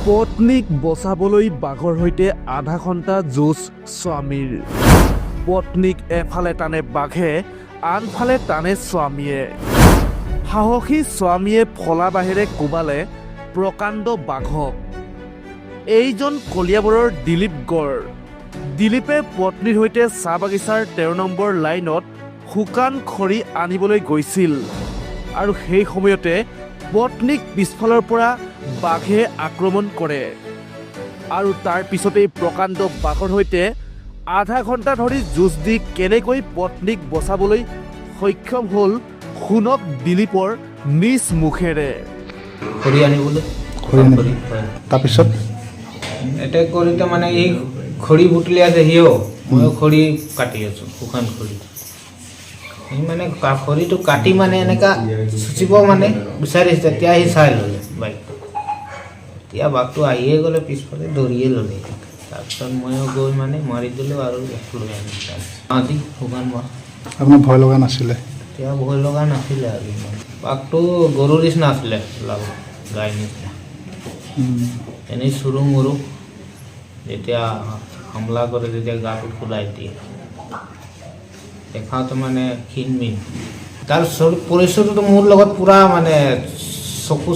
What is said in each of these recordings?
পত্নীক বচাবলৈ বাঘৰ সৈতে আধা ঘণ্টা যুঁজ স্বামীৰ। পত্নীক এফালে টানে বাঘে, আনফালে টানে স্বামীয়ে। সাহসী স্বামীয়ে ফলা বাঁহেৰে কোবালে প্ৰকাণ্ড বাঘক। এইজন কলিয়াবৰৰ দিলীপ গড়। দিলীপে পত্নীৰ সৈতে চাহ বাগিচাৰ 13 নম্বৰ লাইনত শুকান খৰি আনিবলৈ গৈছিল আৰু সেই সময়তে পত্নীক পিছফালৰ পৰা বাঘে আক্ৰমণ কৰে আৰু তাৰ পিছতেই প্ৰকাণ্ড বাঘৰ সৈতে আধা ঘণ্টা ধৰি যুঁজ দি কেনেকৈ পত্নীক বচাবলৈ সক্ষম হ'ল শুনক দিলীপৰ নিজ মুখেৰে। খৰি আনিবলৈ তাৰপিছত এটেক কৰোঁতে মানে এই খৰি বুটলি আছে সিও ময়ো খৰি কাটি আছোঁ শুকান খৰি। সি মানে খৰিটো কাটি মানে এনেকা চুচিব মানে বিচাৰিছে, তেতিয়া সি চাই ল'লে বাইকটো। এতিয়া বাঘটো আহিয়ে গ'লে পিছফালে দৌৰিয়ে ল'লে। তাৰপিছত ময়ো গৈ মানে মাৰি দিলোঁ আৰু লৈ আনিলোঁ আজি শুকান মাছ। আপোনাৰ ভয় লগা নাছিলে? এতিয়া ভয় লগা নাছিলে আৰু ইমান। বাঘটো গৰুৰ নিচিনা আছিলে, গাই নিচিনা এনেই চুৰু মুৰু। যেতিয়া হামলা কৰে তেতিয়া গাটো খোলাই দিয়ে, দেখাওঁতে মানে ক্ষীণমিন। তাৰ পৰিচয়টো মোৰ লগত পূৰা মানে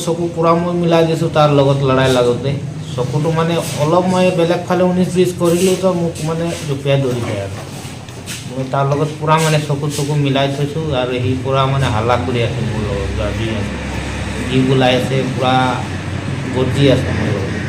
চকু পূৰা মই মিলাই দিছোঁ তাৰ লগত লৰাই লাগোঁতে। চকুটো মানে অলপ মই বেলেগ ফালে 19-20 কৰিলোঁ তো মোক মানে জঁপিয়াই ধৰি যায় আৰু মই তাৰ লগত পূৰা মানে চকু মিলাই থৈছোঁ আৰু সি পূৰা মানে হাল্লা কৰি আছে মোৰ লগত, গাৰ্জি আছে, যি ওলাই আছে পূৰা গৰ্জি আছে মোৰ লগত।